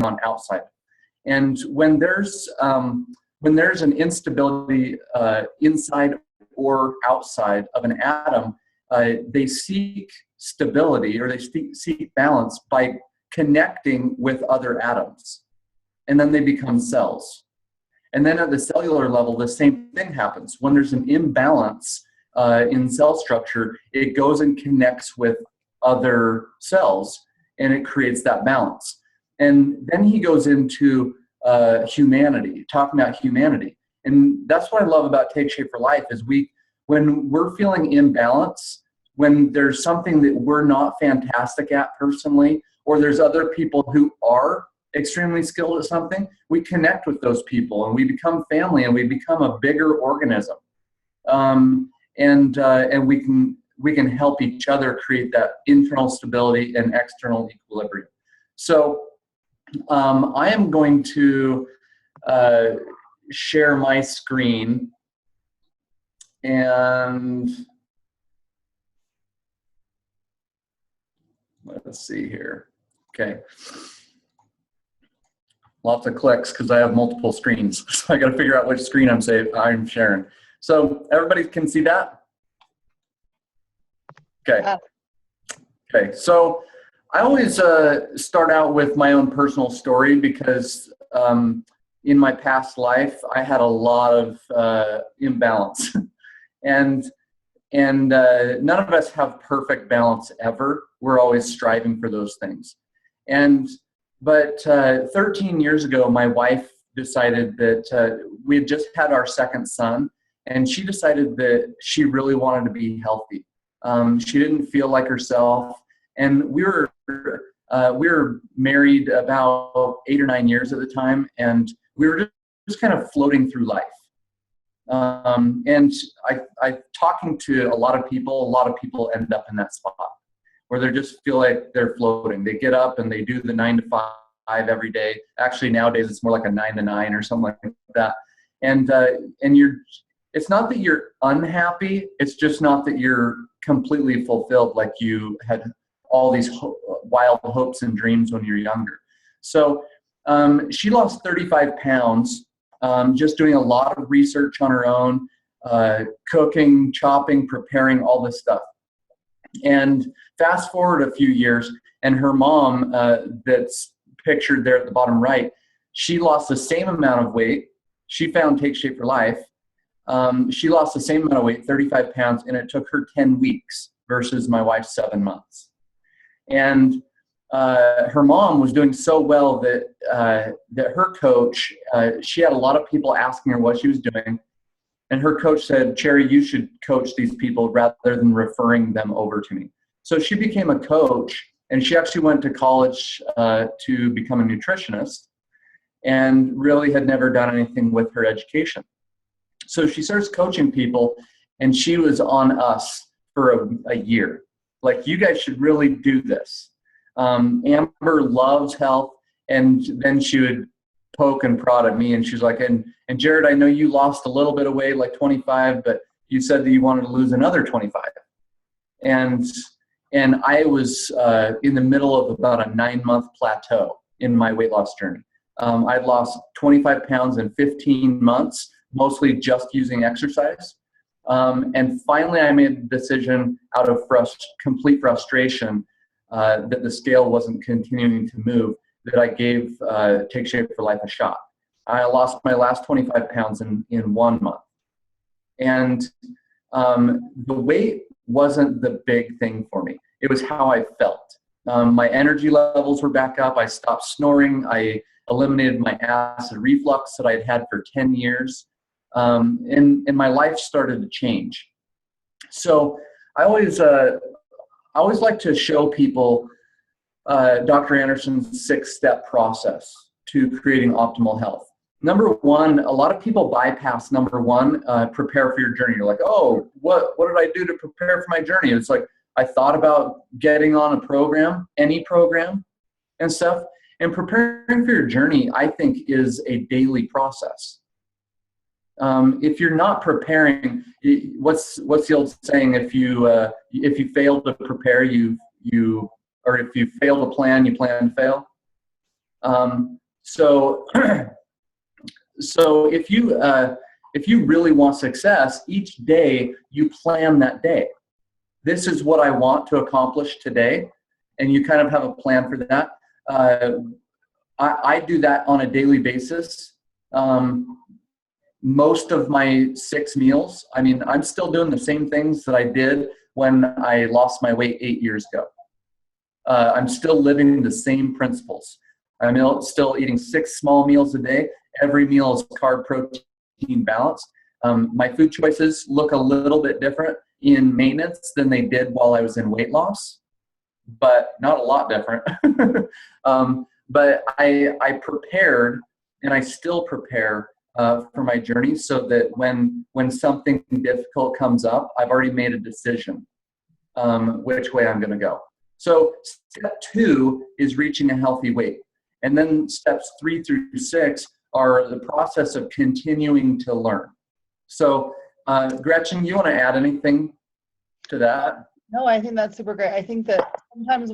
on outside. And when there's an instability inside or outside of an atom, they seek stability, or they seek balance by connecting with other atoms. And then they become cells. And then at the cellular level, the same thing happens. When there's an imbalance in cell structure, it goes and connects with other cells, and it creates that balance. And then he goes into humanity, talking about humanity. And that's what I love about Take Shape for Life is when we're feeling imbalance, when there's something that we're not fantastic at personally, or there's other people who are extremely skilled at something, we connect with those people and we become family and we become a bigger organism. And we can help each other create that internal stability and external equilibrium. So I am going to share my screen, and let's see here. Okay. Lots of clicks because I have multiple screens. So I got to figure out which screen I'm sharing. So everybody can see that? Okay. Okay. So I always start out with my own personal story because in my past life, I had a lot of imbalance. and none of us have perfect balance ever. We're always striving for those things. But 13 years ago, my wife decided that we had just had our second son, and she decided that she really wanted to be healthy. She didn't feel like herself, and we were married about 8 or 9 years at the time, and we were just kind of floating through life. And I talking to a lot of people end up in that spot where they just feel like they're floating. They get up and they do the 9 to 5 every day. Actually, nowadays it's more like a 9 to 9 or something like that. And it's not that you're unhappy. It's just not that you're completely fulfilled, like you had all these wild hopes and dreams when you're younger. So she lost 35 pounds just doing a lot of research on her own, cooking, chopping, preparing, all this stuff. And fast forward a few years, and her mom, that's pictured there at the bottom right, she lost the same amount of weight. She found Take Shape for Life. She lost the same amount of weight, 35 pounds, and it took her 10 weeks versus my wife's 7 months. And her mom was doing so well that her coach, she had a lot of people asking her what she was doing. And her coach said, "Cherry, you should coach these people rather than referring them over to me." So she became a coach, and she actually went to college to become a nutritionist and really had never done anything with her education. So she starts coaching people, and she was on us for a year. Like, you guys should really do this. Amber loves health, and then she would poke and prod at me, and she's like, and Jared, I know you lost a little bit of weight, like 25, but you said that you wanted to lose another 25. And I was in the middle of about a 9-month plateau in my weight loss journey. I'd lost 25 pounds in 15 months, mostly just using exercise. And finally, I made the decision out of complete frustration that the scale wasn't continuing to move, that I gave Take Shape for Life a shot. I lost my last 25 pounds in 1 month. And the weight wasn't the big thing for me. It was how I felt. My energy levels were back up. I stopped snoring. I eliminated my acid reflux that I'd had for 10 years. And my life started to change. So I always like to show people Dr. Anderson's 6-step process to creating optimal health. Number one, a lot of people bypass number one, prepare for your journey. You're like, oh, what did I do to prepare for my journey? It's like, I thought about getting on a program, any program and stuff. And preparing for your journey, I think, is a daily process. If you're not preparing, what's the old saying? If you fail to prepare, or if you fail to plan, you plan to fail. So, so if you really want success, each day you plan that day. This is what I want to accomplish today, and you kind of have a plan for that. I do that on a daily basis. Most of my 6 meals, I mean, I'm still doing the same things that I did when I lost my weight 8 years ago. I'm still living the same principles. I'm still eating 6 small meals a day. Every meal is carb protein balanced. My food choices look a little bit different in maintenance than they did while I was in weight loss, but not a lot different. But I prepared, and I still prepare for my journey, so that when something difficult comes up, I've already made a decision which way I'm going to go. So step 2 is reaching a healthy weight. And then steps 3 through 6 are the process of continuing to learn. So Gretchen, you want to add anything to that? No, I think that's super great. I think that sometimes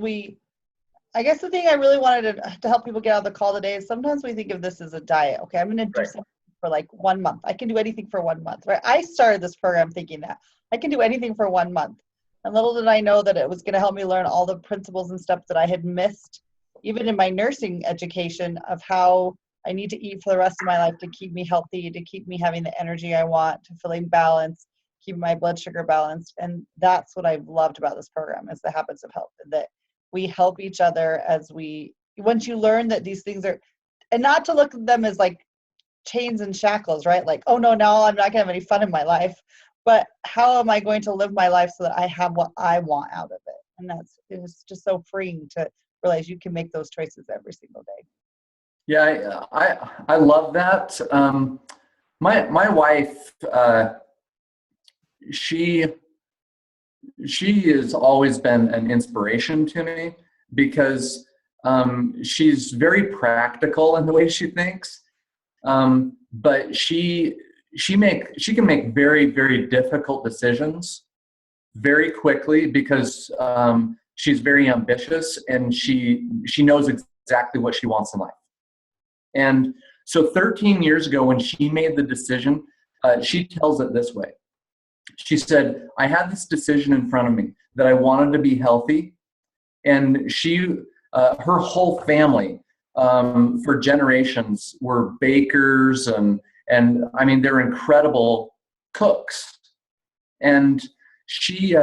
I guess the thing I really wanted to help people get out of the call today is sometimes we think of this as a diet. Okay, I'm going to do something for like 1 month. I can do anything for 1 month, right? I started this program thinking that I can do anything for 1 month. And little did I know that it was going to help me learn all the principles and stuff that I had missed, even in my nursing education, of how I need to eat for the rest of my life to keep me healthy, to keep me having the energy I want, to feeling balanced, keep my blood sugar balanced. And that's what I've loved about this program, is the Habits of Health, that we help each other once you learn that these things are, and not to look at them as like chains and shackles, right? Like, oh no, now I'm not gonna have any fun in my life, but how am I going to live my life so that I have what I want out of it? And it's just so freeing to realize you can make those choices every single day. Yeah, I love that. My wife, she has always been an inspiration to me, because she's very practical in the way she thinks, but she can make very, very difficult decisions very quickly, because she's very ambitious, and she knows exactly what she wants in life. And so 13 years ago, when she made the decision, she tells it this way. She said, I had this decision in front of me that I wanted to be healthy. And her whole family, for generations, were bakers, and I mean, they're incredible cooks. And she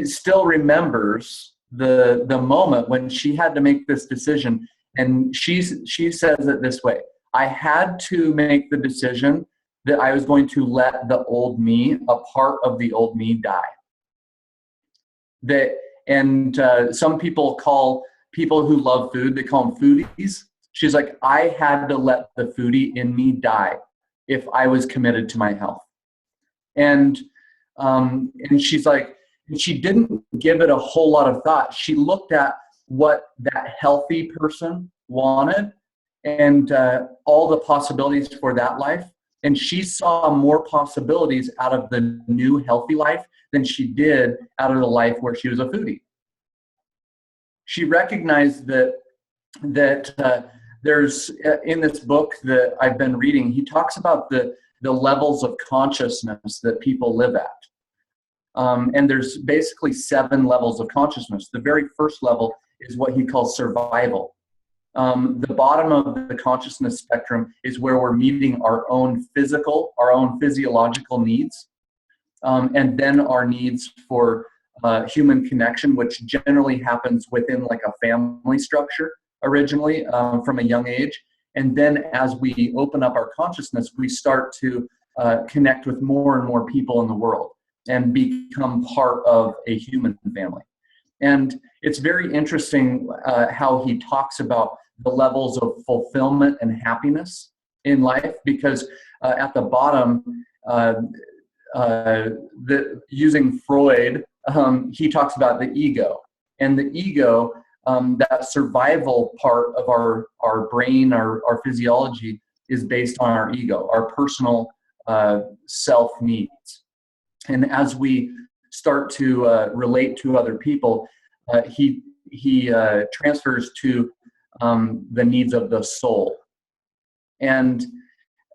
still remembers the moment when she had to make this decision. And she says it this way: I had to make the decision that I was going to let the old me, a part of the old me, die. Some people call people who love food, they call them foodies. She's like, I had to let the foodie in me die if I was committed to my health. And she's like, she didn't give it a whole lot of thought. She looked at what that healthy person wanted, and all the possibilities for that life. And she saw more possibilities out of the new healthy life than she did out of the life where she was a foodie. She recognized that there's, in this book that I've been reading, he talks about the levels of consciousness that people live at. And there's basically 7 levels of consciousness. The very first level is what he calls survival. The bottom of the consciousness spectrum is where we're meeting our own physiological needs, and then our needs for human connection, which generally happens within like a family structure originally, from a young age. And then as we open up our consciousness, we start to connect with more and more people in the world and become part of a human family. And it's very interesting how he talks about the levels of fulfillment and happiness in life, because at the bottom, using Freud, he talks about the ego. And the ego, that survival part of our brain, our physiology, is based on our ego, our personal self needs. And as we start to relate to other people, he transfers to the needs of the soul. And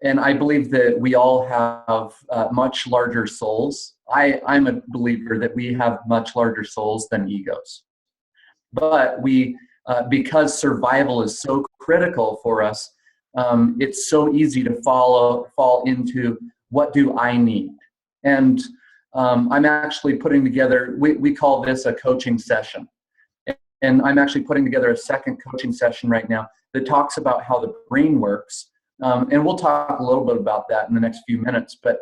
I believe that we all have much larger souls. I'm a believer that we have much larger souls than egos. But because survival is so critical for us, it's so easy to fall into, what do I need? And I'm actually putting together, we call this a coaching session. And I'm actually putting together a second coaching session right now that talks about how the brain works. And we'll talk a little bit about that in the next few minutes. But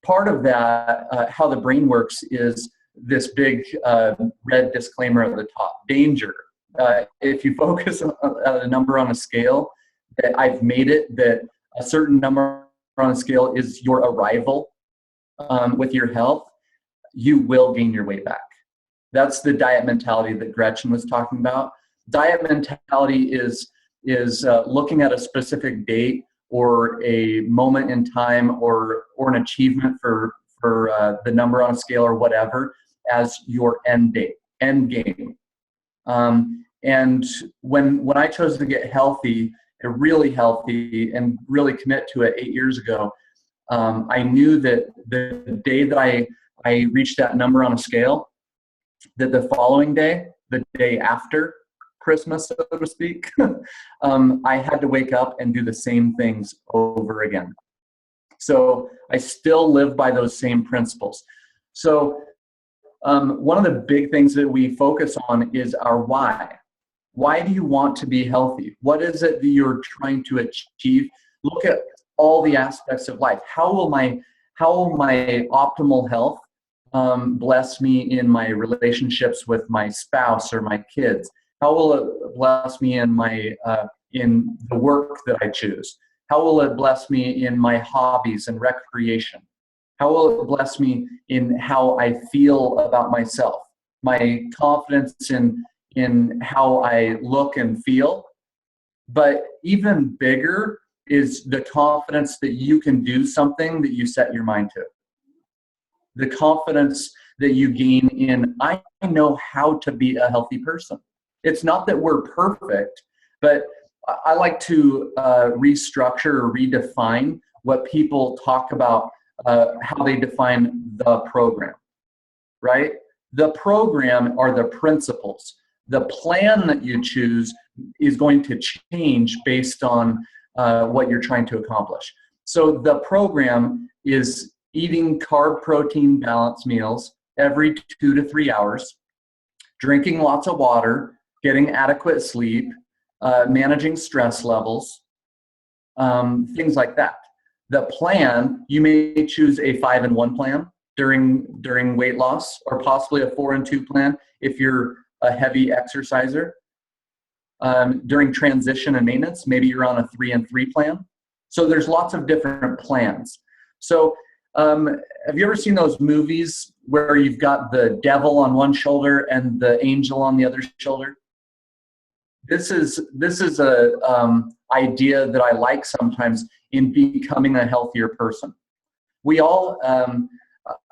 part of that, how the brain works, is this big red disclaimer at the top: danger. If you focus on a number on a scale, that I've made it that a certain number on a scale is your arrival with your health, you will gain your weight back. That's the diet mentality that Gretchen was talking about. Diet mentality is looking at a specific date or a moment in time or an achievement for the number on a scale or whatever as your end game. And when I chose to get healthy, really healthy, and really commit to it 8 years ago, I knew that the day that I reached that number on a scale, that the following day, the day after Christmas, so to speak, I had to wake up and do the same things over again. So I still live by those same principles. So one of the big things that we focus on is our why. Why do you want to be healthy? What is it that you're trying to achieve? Look at all the aspects of life. How will my optimal health bless me in my relationships with my spouse or my kids? How will it bless me in the work that I choose? How will it bless me in my hobbies and recreation? How will it bless me in how I feel about myself? My confidence in how I look and feel. But even bigger is the confidence that you can do something that you set your mind to. The confidence that you gain in, I know how to be a healthy person. It's not that we're perfect, but I like to restructure or redefine what people talk about, how they define the program, right? The program are the principles. The plan that you choose is going to change based on what you're trying to accomplish. So the program is eating carb protein balanced meals every 2 to 3 hours, drinking lots of water, getting adequate sleep, managing stress levels, things like that. The plan, you may choose a 5-in-1 plan during weight loss, or possibly a 4-in-2 plan if you're a heavy exerciser. During transition and maintenance, maybe you're on a 3-in-3 plan. So there's lots of different plans. So have you ever seen those movies where you've got the devil on one shoulder and the angel on the other shoulder? This is a idea that I like sometimes in becoming a healthier person. We all,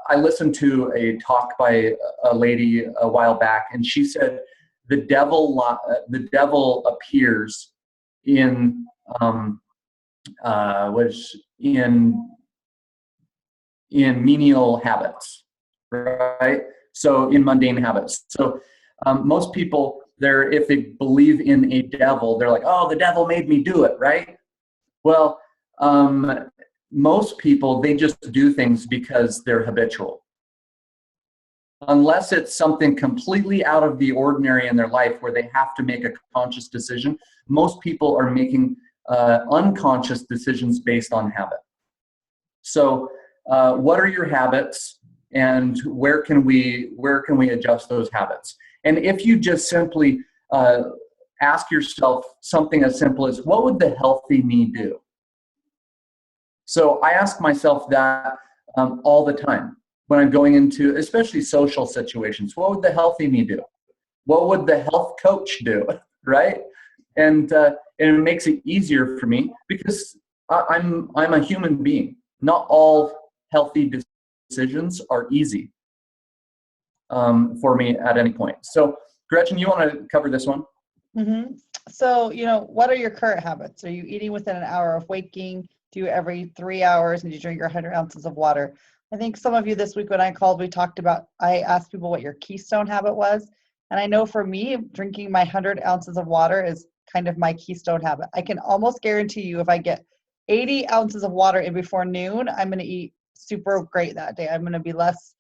I listened to a talk by a lady a while back, and she said the devil appears in menial habits, right? So in mundane habits. So most people, if they believe in a devil, they're like, oh, the devil made me do it, right? Well, most people, they just do things because they're habitual. Unless it's something completely out of the ordinary in their life where they have to make a conscious decision, most people are making unconscious decisions based on habit. So what are your habits, and where can we adjust those habits? And if you just simply ask yourself something as simple as, what would the healthy me do? So I ask myself that all the time when I'm going into, especially social situations. What would the healthy me do? What would the health coach do, right? And it makes it easier for me because I'm a human being. Not all healthy decisions are easy for me at any point. So Gretchen, you want to cover this one? Mm-hmm. So, what are your current habits? Are you eating within an hour of waking? Do you every 3 hours and you drink your 100 ounces of water? I think some of you this week when I called, I asked people what your keystone habit was. And I know for me, drinking my 100 ounces of water is kind of my keystone habit. I can almost guarantee you if I get 80 ounces of water in before noon, I'm going to eat super great that day. I'm going to be less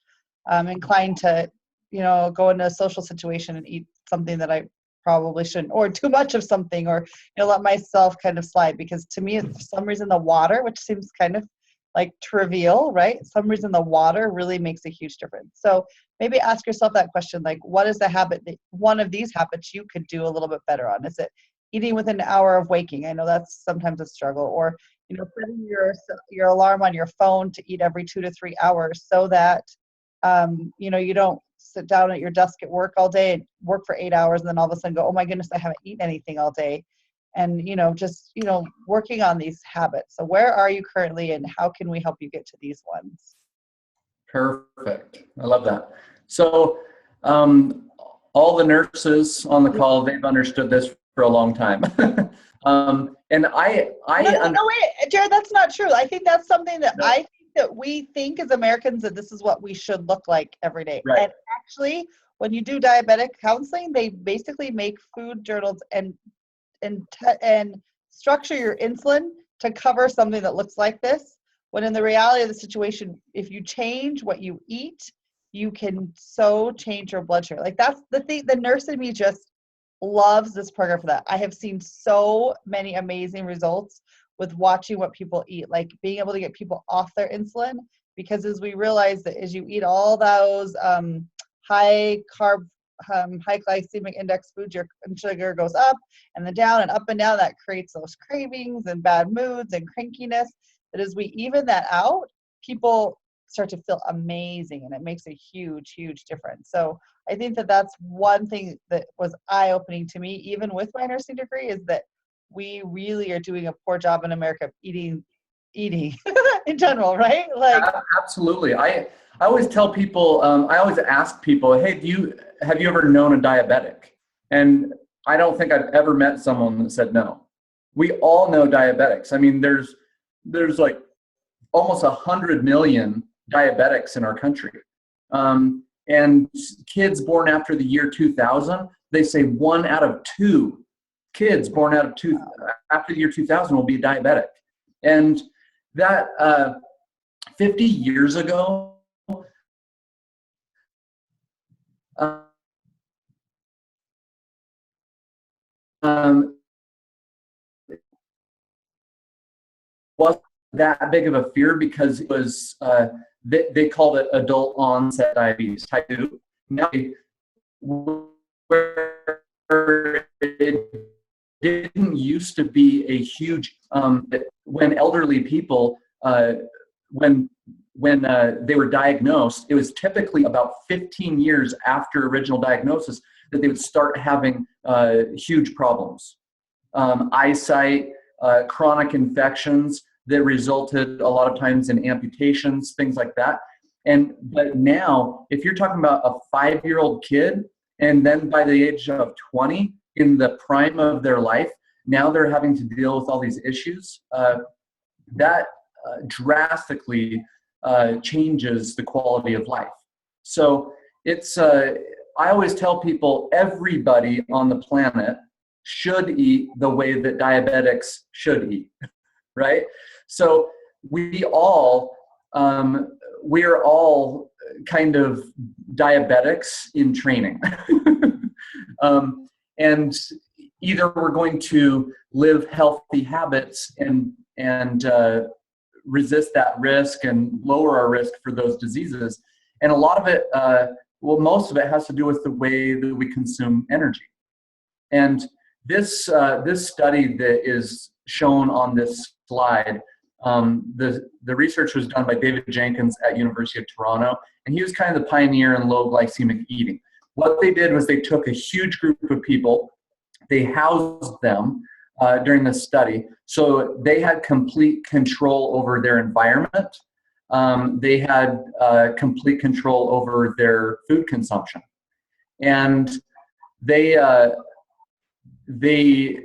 inclined to, go into a social situation and eat something that I probably shouldn't, or too much of something, or let myself kind of slide. Because to me, for some reason, the water, which seems kind of like trivial, right? Some reason the water really makes a huge difference. So maybe ask yourself that question, like, what is the habit that one of these habits you could do a little bit better on? Is it eating within an hour of waking? I know that's sometimes a struggle. Or setting your alarm on your phone to eat every 2 to 3 hours, so that you don't sit down at your desk at work all day and work for 8 hours and then all of a sudden go, oh my goodness, I haven't eaten anything all day. And just working on these habits. So where are you currently, and how can we help you get to these ones? Perfect. I love that. So all the nurses on the call, they've understood this for a long time. And I no, wait, Jared, that's not true. I think that's something that I think that we think as Americans that this is what we should look like every day. Right. And actually, when you do diabetic counseling, they basically make food journals and structure your insulin to cover something that looks like this. When in the reality of the situation, if you change what you eat, you can so change your blood sugar. Like, that's the thing. The nurse in me just loves this program for that. I have seen so many amazing results with watching what people eat, like being able to get people off their insulin, because as we realize that as you eat all those high carb, high glycemic index foods, your sugar goes up and then down and up and down. That creates those cravings and bad moods and crankiness. That as we even that out, people start to feel amazing, and it makes a huge, huge difference. So I think that that's one thing that was eye-opening to me, even with my nursing degree, is that we really are doing a poor job in America of eating in general, right? Like, absolutely. I always tell people, I always ask people, hey, have you ever known a diabetic? And I don't think I've ever met someone that said no. We all know diabetics. I mean, there's like almost 100 million diabetics in our country. And kids born after the year 2000, they say 1 out of 2 kids born after the year 2000 will be diabetic. And that 50 years ago, wasn't that big of a fear, because it was they called it adult onset diabetes type 2. Now, where it didn't used to be a huge when elderly people when they were diagnosed, it was typically about 15 years after original diagnosis that they would start having huge problems, eyesight, chronic infections that resulted a lot of times in amputations, things like that. But now, if you're talking about a 5-year-old kid, and then by the age of 20, in the prime of their life, now they're having to deal with all these issues, that drastically changes the quality of life. So it's, I always tell people, everybody on the planet should eat the way that diabetics should eat, right? So we're all kind of diabetics in training. And either we're going to live healthy habits and resist that risk and lower our risk for those diseases. And a lot of it, most of it has to do with the way that we consume energy. And this study that is shown on this slide, the research was done by David Jenkins at University of Toronto, and he was kind of the pioneer in low glycemic eating. What they did was they took a huge group of people, they housed them during this study, so they had complete control over their environment. They had complete control over their food consumption, and they they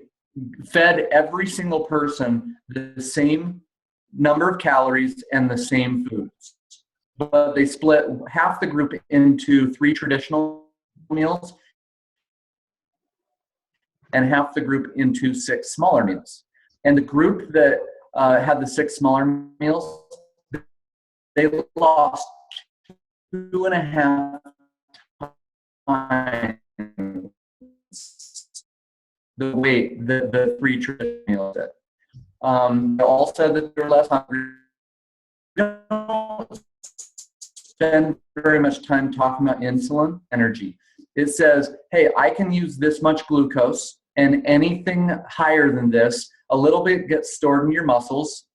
fed every single person the same number of calories and the same foods. But they split half the group into 3 traditional meals and half the group into 6 smaller meals. And the group that had the 6 smaller meals, they lost 2.5 times the weight that the 3 traditional meals did. They all said that they're less hungry. Don't spend very much time talking about insulin energy. It says, hey, I can use this much glucose, and anything higher than this, a little bit gets stored in your muscles,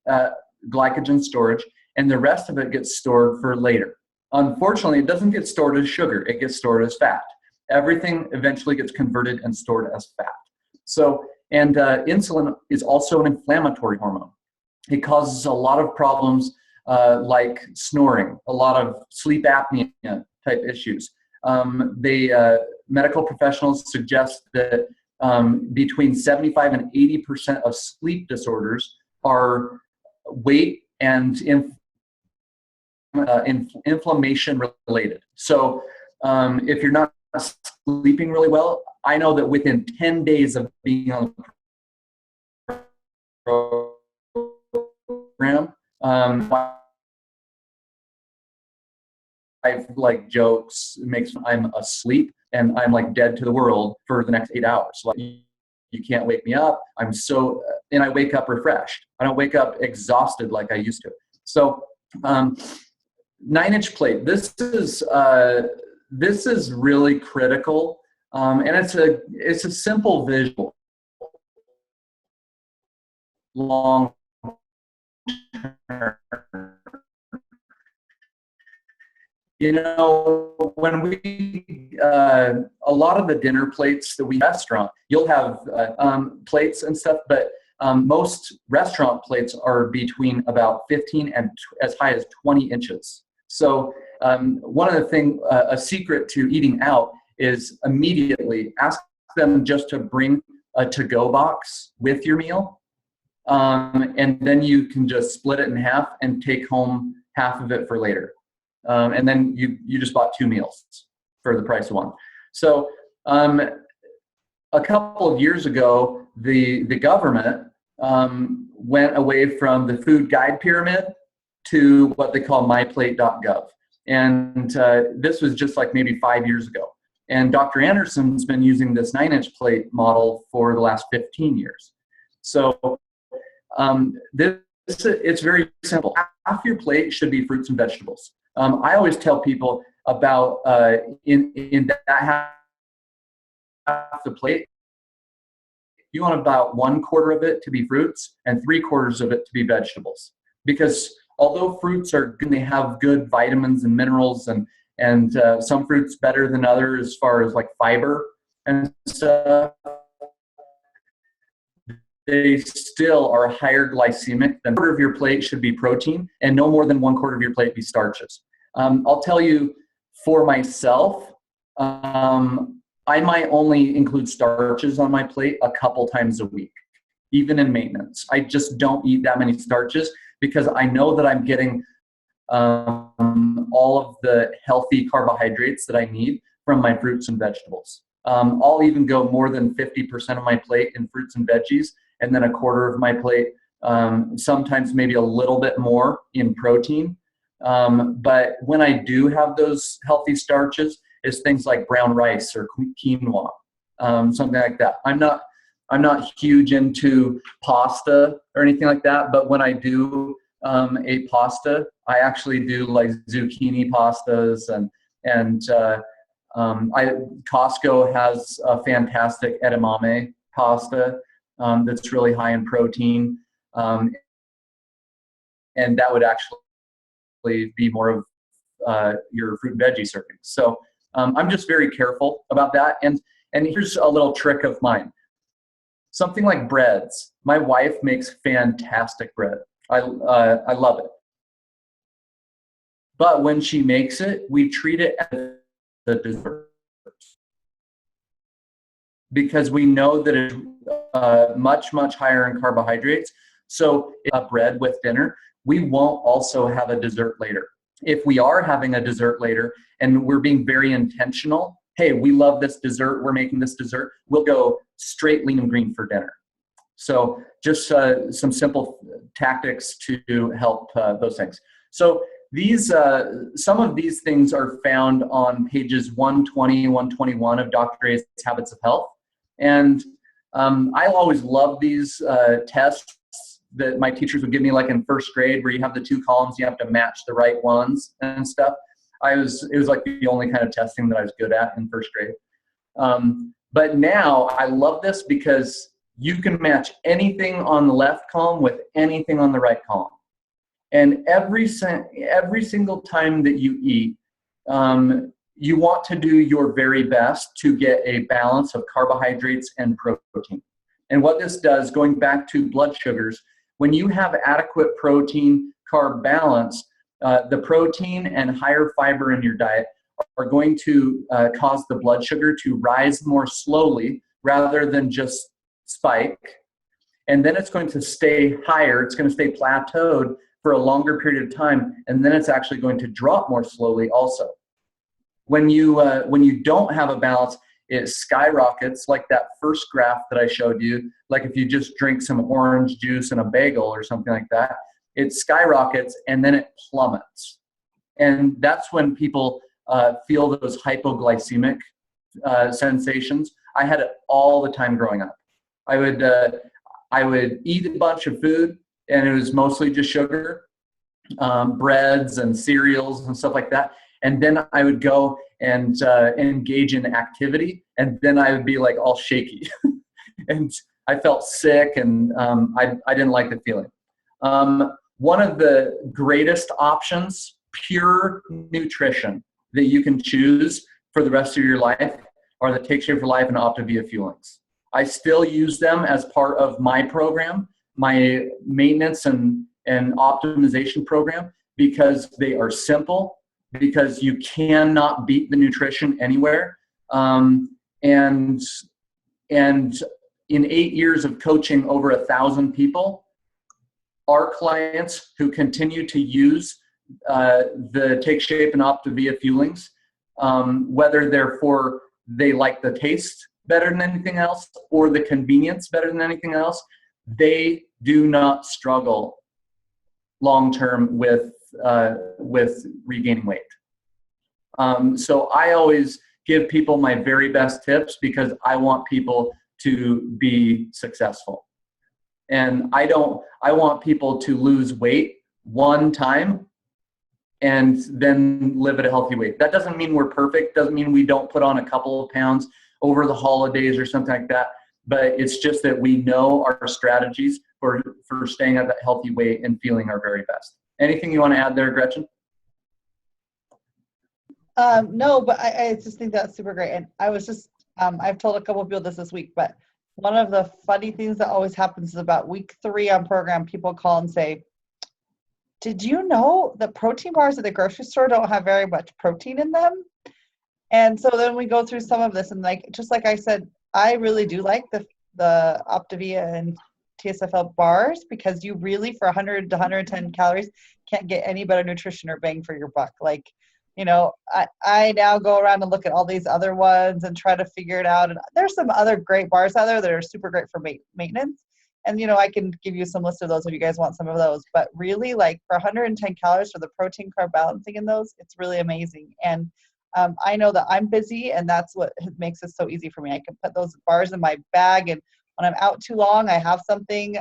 glycogen storage, and the rest of it gets stored for later. Unfortunately, it doesn't get stored as sugar, it gets stored as fat. Everything eventually gets converted and stored as fat. So, and insulin is also an inflammatory hormone. It causes a lot of problems like snoring, a lot of sleep apnea type issues. Medical professionals suggest that between 75 and 80% of sleep disorders are weight and inflammation related. So if you're not sleeping really well, I know that within 10 days of being on the program, I've like jokes, I'm asleep and I'm like dead to the world for the next 8 hours. Like, you can't wake me up. I'm so, and I wake up refreshed. I don't wake up exhausted like I used to. So 9-inch plate, this is really critical. And it's a simple visual. Long term. You know, when we, a lot of the dinner plates that we restaurant, you'll have plates and stuff, but most restaurant plates are between about 15 and as high as 20 inches. So one of the things, a secret to eating out is immediately ask them just to bring a to-go box with your meal. And then you can just split it in half and take home half of it for later. And then you just bought 2 meals for the price of 1. So a couple of years ago, the government went away from the food guide pyramid to what they call myplate.gov. And this was just like maybe 5 years ago. And Dr. Anderson's been using this 9-inch plate model for the last 15 years. So it's very simple. Half your plate should be fruits and vegetables. I always tell people about in that half the plate, you want about 1/4 of it to be fruits and 3/4 of it to be vegetables. Because although fruits are good, they have good vitamins and minerals, and some fruits better than others as far as like fiber and stuff, they still are higher glycemic than 1/4 of your plate should be protein, and no more than 1/4 of your plate be starches. I'll tell you, for myself, I might only include starches on my plate a couple times a week, even in maintenance. I just don't eat that many starches because I know that I'm getting all of the healthy carbohydrates that I need from my fruits and vegetables. I'll even go more than 50% of my plate in fruits and veggies, and then 1/4 of my plate, sometimes maybe a little bit more in protein. But when I do have those healthy starches, it's things like brown rice or quinoa, something like that. I'm not huge into pasta or anything like that, but when I do a pasta, I actually do like zucchini pastas, and Costco has a fantastic edamame pasta that's really high in protein, and that would actually be more of your fruit and veggie servings. So I'm just very careful about that. And here's a little trick of mine. Something like breads. My wife makes fantastic bread. I love it. But when she makes it, we treat it as a dessert. because we know that it's much, much higher in carbohydrates. So bread with dinner, we won't also have a dessert later. If we are having a dessert later and we're being very intentional, hey, we love this dessert, we're making this dessert, we'll go straight lean and green for dinner. So just some simple tactics to help those things. So these, some of these things are found on pages 120, 121 of Dr. A's Habits of Health. And I always love these tests that my teachers would give me, like in first grade, where you have the two columns, you have to match the right ones and stuff. It was like the only kind of testing that I was good at in first grade. But now I love this because you can match anything on the left column with anything on the right column. And every single time that you eat, you want to do your very best to get a balance of carbohydrates and protein. And what this does, going back to blood sugars, when you have adequate protein carb balance, the protein and higher fiber in your diet are going to cause the blood sugar to rise more slowly rather than just spike. And then it's going to stay higher, it's going to stay plateaued for a longer period of time, and then it's actually going to drop more slowly also. When you don't have a balance, it skyrockets, like that first graph that I showed you. Like if you just drink some orange juice and a bagel or something like that, it skyrockets and then it plummets. And that's when people feel those hypoglycemic sensations. I had it all the time growing up. I would eat a bunch of food, and it was mostly just sugar, breads and cereals and stuff like that. And then I would go and engage in activity, and then I would be like all shaky. And I felt sick, and I didn't like the feeling. One of the greatest options, pure nutrition, that you can choose for the rest of your life are the Take Shape for Life and Optavia Fuelings. I still use them as part of my program, my maintenance and optimization program, because they are simple, because you cannot beat the nutrition anywhere. And in 8 years of coaching over 1,000 people, our clients who continue to use the Take Shape and Optavia Fuelings, whether they like the taste better than anything else or the convenience better than anything else, they do not struggle long-term with regaining weight. So I always give people my very best tips because I want people to be successful. And I want people to lose weight one time and then live at a healthy weight. That doesn't mean we're perfect, doesn't mean we don't put on a couple of pounds over the holidays or something like that, but it's just that we know our strategies for staying at that healthy weight and feeling our very best. Anything you want to add there, Gretchen? No, but I just think that's super great. And I was just, I've told a couple of people this week, but one of the funny things that always happens is about week 3 on program, people call and say, did you know the protein bars at the grocery store don't have very much protein in them? And so then we go through some of this, and just like I said, I really do like the Optavia and TSFL bars, because you really, for 100 to 110 calories, can't get any better nutrition or bang for your buck. Like, I now go around and look at all these other ones and try to figure it out. And there's some other great bars out there that are super great for maintenance. And, I can give you some list of those if you guys want some of those. But really, like, for 110 calories for the protein carb balancing in those, it's really amazing. And I know that I'm busy, and that's what makes it so easy for me. I can put those bars in my bag, and when I'm out too long, I have something.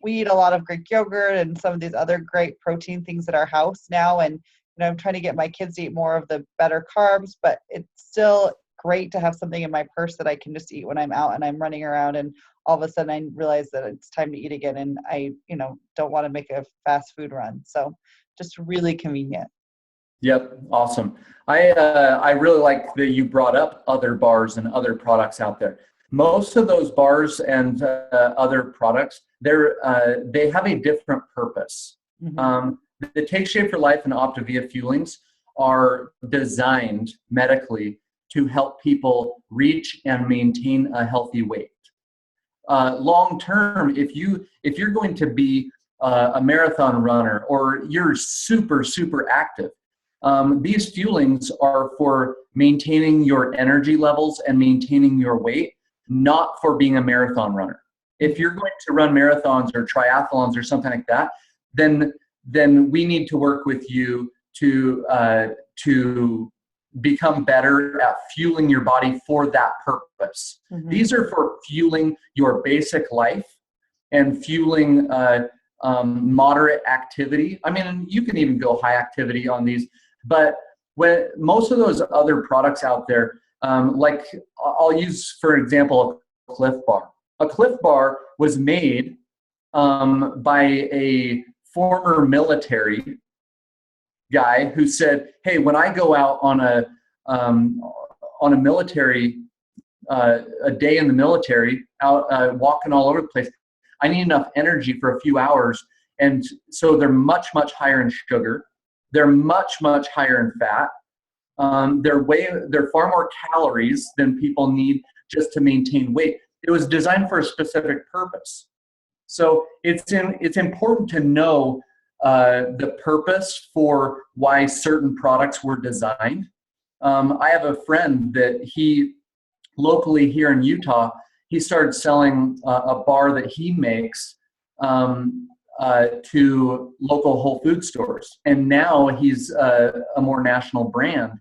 We eat a lot of Greek yogurt and some of these other great protein things at our house now. And, I'm trying to get my kids to eat more of the better carbs, but it's still great to have something in my purse that I can just eat when I'm out and I'm running around, and all of a sudden I realize that it's time to eat again, and I, don't want to make a fast food run. So just really convenient. Yep. Awesome. I really like that you brought up other bars and other products out there. Most of those bars and other products, they have a different purpose. Mm-hmm. The Take Shape for Life and Optavia Fuelings are designed medically to help people reach and maintain a healthy weight. Long term, if you're going to be a marathon runner or you're super active, these fuelings are for maintaining your energy levels and maintaining your weight, not for being a marathon runner. If you're going to run marathons or triathlons or something like that, then we need to work with you to become better at fueling your body for that purpose. Mm-hmm. These are for fueling your basic life and fueling moderate activity. I mean, you can even go high activity on these, but when most of those other products out there, like I'll use, for example, a Cliff Bar. A Cliff Bar was made by a former military guy who said, hey, when I go out on a military, a day in the military, out walking all over the place, I need enough energy for a few hours. And so they're much higher in sugar. They're much higher in fat. They're far more calories than people need just to maintain weight. It was designed for a specific purpose. So it's important to know the purpose for why certain products were designed. I have a friend that he locally here in Utah, he started selling a bar that he makes to local Whole Food stores. And now he's a more national brand.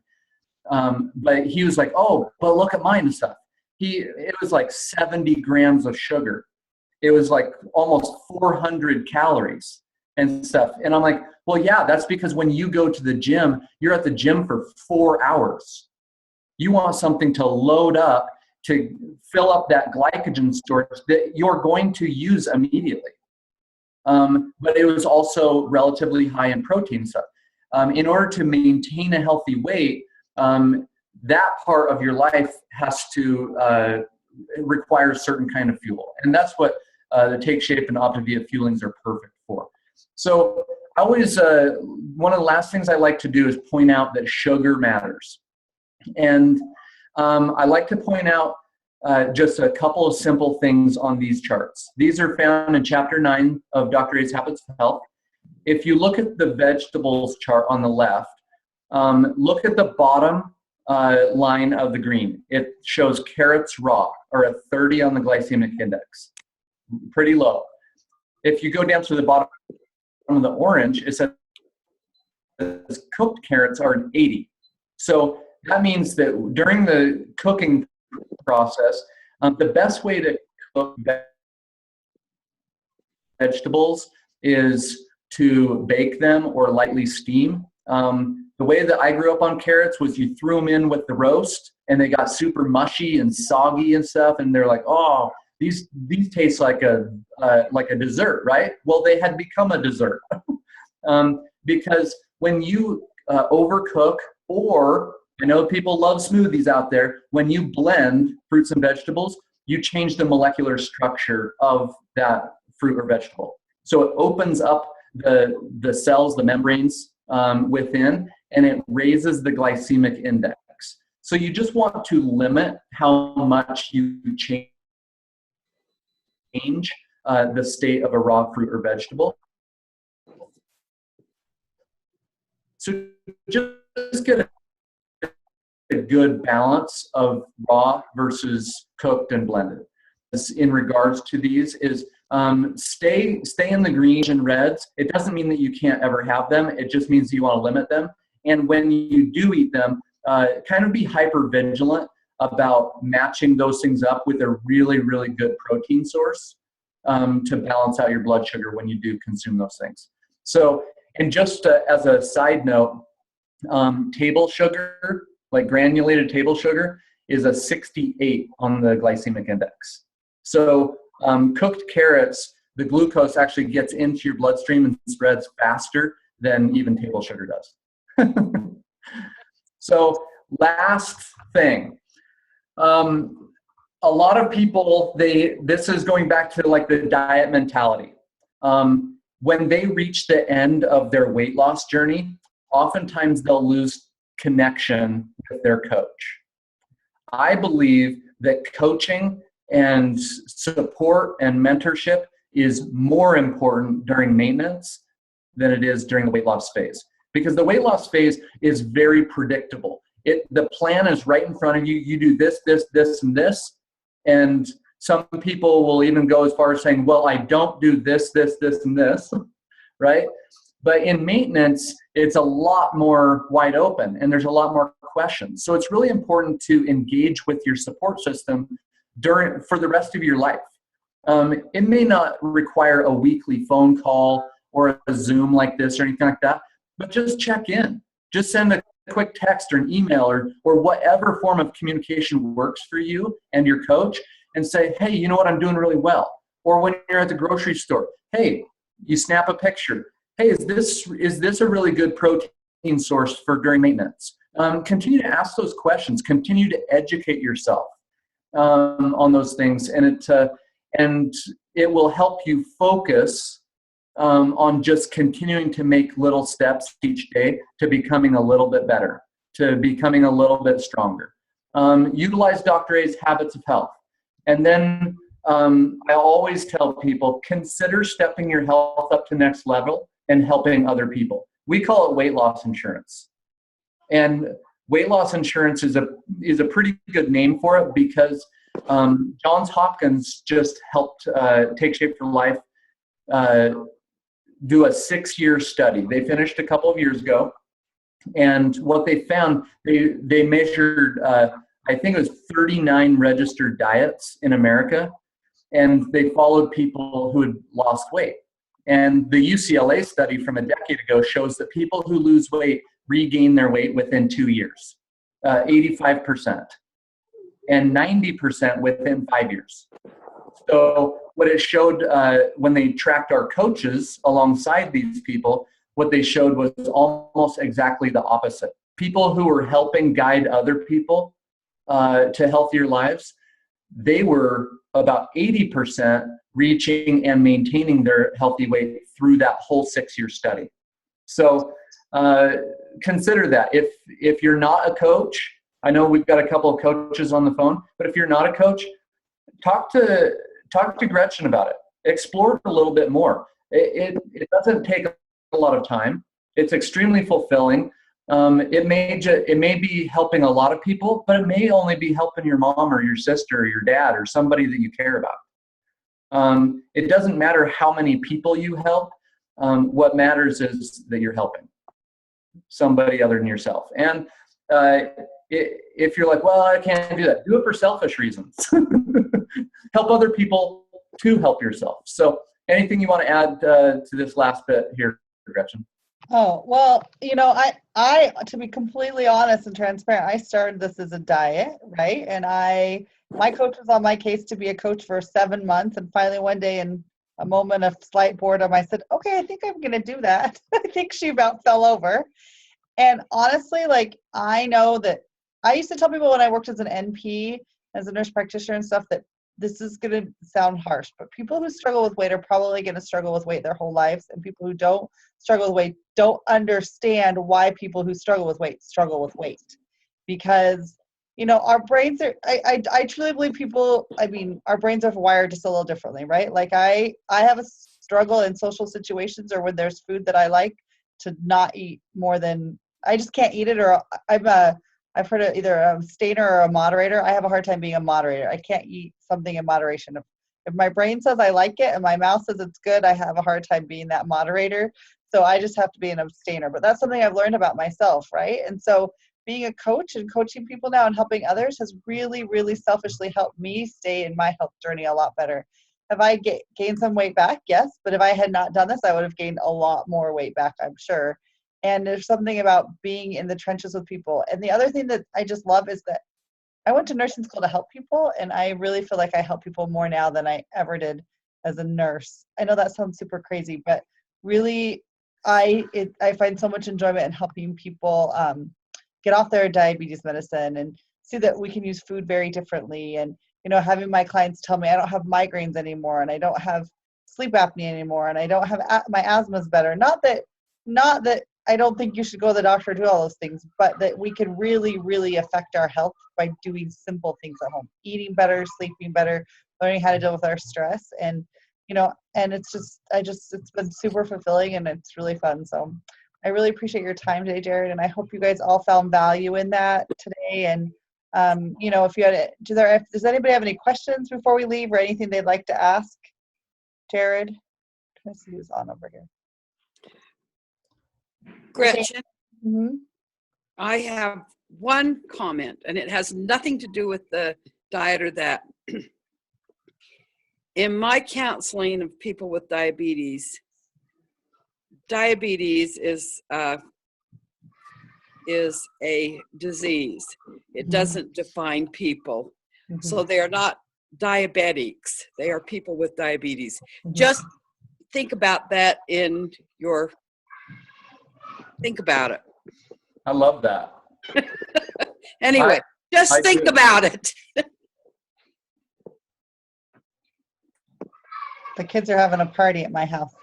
But he was like, oh, but look at mine and stuff. It was like 70 grams of sugar. It was like almost 400 calories and stuff. And I'm like, well, yeah, that's because when you go to the gym, you're at the gym for 4 hours. You want something to load up, to fill up that glycogen storage that you're going to use immediately. But it was also relatively high in protein stuff. In order to maintain a healthy weight, that part of your life has to require certain kind of fuel. And that's what the Take Shape and OptiVia fuelings are perfect for. So I always, one of the last things I like to do is point out that sugar matters. And I like to point out just a couple of simple things on these charts. These are found in Chapter 9 of Dr. A's Habits of Health. If you look at the vegetables chart on the left, look at the bottom line of the green. It shows carrots raw, or a 30 on the glycemic index. Pretty low. If you go down to the bottom of the orange, it says cooked carrots are an 80. So that means that during the cooking process, the best way to cook vegetables is to bake them or lightly steam. The way that I grew up on carrots was you threw them in with the roast and they got super mushy and soggy and stuff, and they're like, oh, these taste like a dessert, right? Well, they had become a dessert because when you overcook, or I know people love smoothies out there, when you blend fruits and vegetables, you change the molecular structure of that fruit or vegetable. So it opens up the cells, the membranes within, and it raises the glycemic index. So you just want to limit how much you change the state of a raw fruit or vegetable. So just get a good balance of raw versus cooked and blended. In regards to these is stay in the greens and reds. It doesn't mean that you can't ever have them. It just means you want to limit them. And when you do eat them, kind of be hyper vigilant about matching those things up with a really, really good protein source to balance out your blood sugar when you do consume those things. So, and just as a side note, table sugar, like granulated table sugar, is a 68 on the glycemic index. So cooked carrots, the glucose actually gets into your bloodstream and spreads faster than even table sugar does. So last thing, a lot of people, this is going back to like the diet mentality. When they reach the end of their weight loss journey, oftentimes they'll lose connection with their coach. I believe that coaching and support and mentorship is more important during maintenance than it is during the weight loss phase. Because the weight loss phase is very predictable. The plan is right in front of you. You do this, this, this, and this. And some people will even go as far as saying, well, I don't do this, this, this, and this, right? But in maintenance, it's a lot more wide open and there's a lot more questions. So it's really important to engage with your support system for the rest of your life. It may not require a weekly phone call or a Zoom like this or anything like that, but just check in. Just send a quick text or an email or whatever form of communication works for you and your coach and say, hey, you know what, I'm doing really well. Or when you're at the grocery store, hey, you snap a picture. Hey, is this a really good protein source for during maintenance? Continue to ask those questions. Continue to educate yourself on those things, and it will help you focus on just continuing to make little steps each day to becoming a little bit better, to becoming a little bit stronger. Utilize Dr. A's habits of health. And then I always tell people, consider stepping your health up to next level and helping other people. We call it weight loss insurance. And weight loss insurance is a pretty good name for it because Johns Hopkins just helped Take Shape for Life do a 6-year study. They finished a couple of years ago. And what they found, they measured, I think it was 39 registered diets in America. And they followed people who had lost weight. And the UCLA study from a decade ago shows that people who lose weight regain their weight within 2 years, 85%, and 90% within 5 years. So what it showed when they tracked our coaches alongside these people, what they showed was almost exactly the opposite. People who were helping guide other people to healthier lives, they were about 80% reaching and maintaining their healthy weight through that whole 6-year study. So consider that. If you're not a coach, I know we've got a couple of coaches on the phone, but if you're not a coach, talk to Gretchen about it. Explore it a little bit more. It doesn't take a lot of time. It's extremely fulfilling. It may be helping a lot of people, but it may only be helping your mom or your sister or your dad or somebody that you care about. It doesn't matter how many people you help. What matters is that you're helping somebody other than yourself. And if you're like, well, I can't do that, do it for selfish reasons. Help other people to help yourself. So anything you want to add to this last bit here, Gretchen? Oh, well, I to be completely honest and transparent, I started this as a diet, right? And my coach was on my case to be a coach for 7 months. And finally one day in a moment of slight boredom, I said, okay, I think I'm going to do that. I think she about fell over. And honestly, I know that I used to tell people when I worked as an NP, as a nurse practitioner and stuff, that this is going to sound harsh, but people who struggle with weight are probably going to struggle with weight their whole lives. And people who don't struggle with weight don't understand why people who struggle with weight struggle with weight. Because, our brains are, I truly believe our brains are wired just a little differently, right? I have a struggle in social situations or when there's food that I like to not eat more than, I just can't eat it, or I've heard of either a abstainer or a moderator. I have a hard time being a moderator. I can't eat something in moderation. If my brain says I like it and my mouth says it's good, I have a hard time being that moderator. So I just have to be an abstainer. But that's something I've learned about myself, right? And so being a coach and coaching people now and helping others has really, really selfishly helped me stay in my health journey a lot better. Have I gained some weight back? Yes. But if I had not done this, I would have gained a lot more weight back, I'm sure. And there's something about being in the trenches with people. And the other thing that I just love is that I went to nursing school to help people, and I really feel like I help people more now than I ever did as a nurse. I know that sounds super crazy, but really I find so much enjoyment in helping people get off their diabetes medicine and see that we can use food very differently. And, having my clients tell me I don't have migraines anymore, and I don't have sleep apnea anymore, and I don't have my asthma's better. Not that I don't think you should go to the doctor or do all those things, but that we can really, really affect our health by doing simple things at home, eating better, sleeping better, learning how to deal with our stress. And, and it's been super fulfilling and it's really fun. So I really appreciate your time today, Jared. And I hope you guys all found value in that today. And, if you had, does anybody have any questions before we leave or anything they'd like to ask Jared? Let's see who's on over here. Gretchen, Mm-hmm. I have one comment, and it has nothing to do with the diet or that. In my counseling of people with diabetes is a disease. It doesn't define people. Mm-hmm. So they are not diabetics. They are people with diabetes. Mm-hmm. Just think about that think about it. I love that. Anyway, just think about it. The kids are having a party at my house.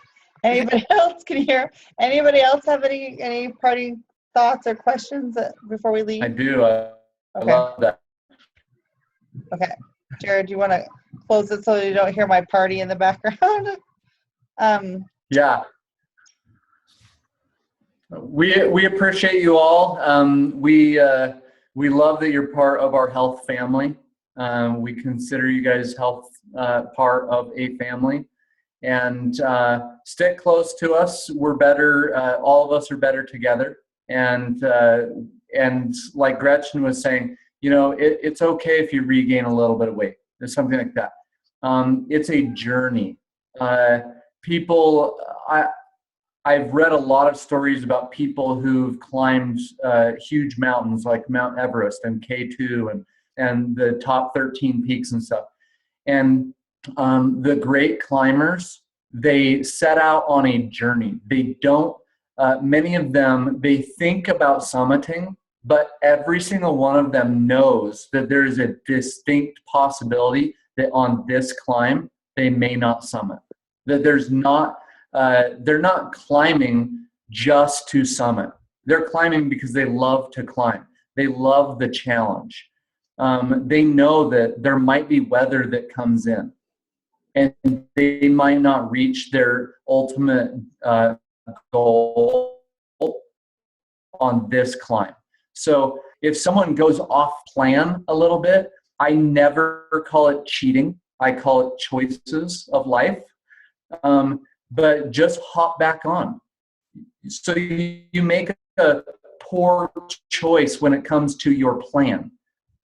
Anybody else can hear? Anybody else have any party thoughts or questions before we leave? I do. I Okay. love that. Okay. Jared, do you want to close it so you don't hear my party in the background? Yeah. We appreciate you all. We love that you're part of our health family. We consider you guys health part of a family, and stick close to us. We're better. All of us are better together. And like Gretchen was saying, it's okay if you regain a little bit of weight. There's something like that. It's a journey. I've read a lot of stories about people who've climbed huge mountains like Mount Everest and K2 and the top 13 peaks and stuff. And the great climbers, they set out on a journey. They don't, many of them, they think about summiting, but every single one of them knows that there is a distinct possibility that on this climb, they may not summit. That they're not climbing just to summit. They're climbing because they love to climb. They love the challenge. They know that there might be weather that comes in, and they might not reach their ultimate goal on this climb. So if someone goes off plan a little bit, I never call it cheating. I call it choices of life. But just hop back on. So you make a poor choice when it comes to your plan.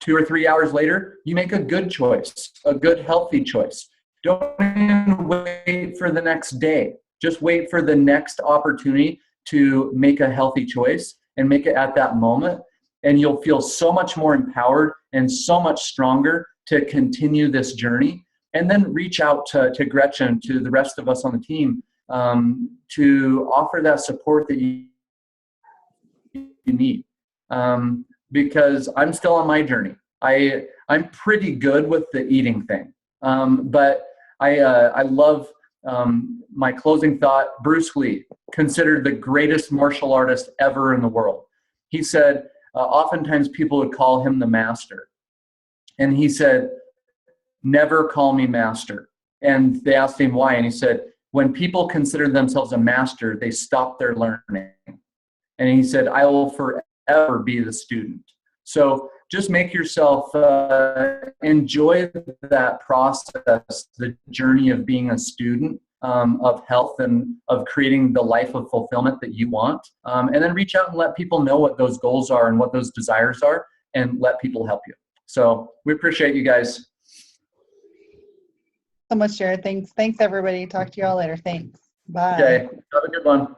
2 or 3 hours later, you make a good choice, a good, healthy choice. Don't even wait for the next day. Just wait for the next opportunity to make a healthy choice and make it at that moment. And you'll feel so much more empowered and so much stronger to continue this journey. And then reach out to Gretchen, to the rest of us on the team, to offer that support that you need. Because I'm still on my journey. I'm pretty good with the eating thing. But I love my closing thought. Bruce Lee, considered the greatest martial artist ever in the world. He said, oftentimes people would call him the master. And he said, never call me master. And they asked him why. And he said, when people consider themselves a master, they stop their learning. And he said, I will forever be the student. So just make yourself enjoy that process, the journey of being a student of health and of creating the life of fulfillment that you want. And then reach out and let people know what those goals are and what those desires are, and let people help you. So we appreciate you guys. So much, Jared. Thanks, everybody. Talk to you all later. Thanks. Bye. Okay. Have a good one.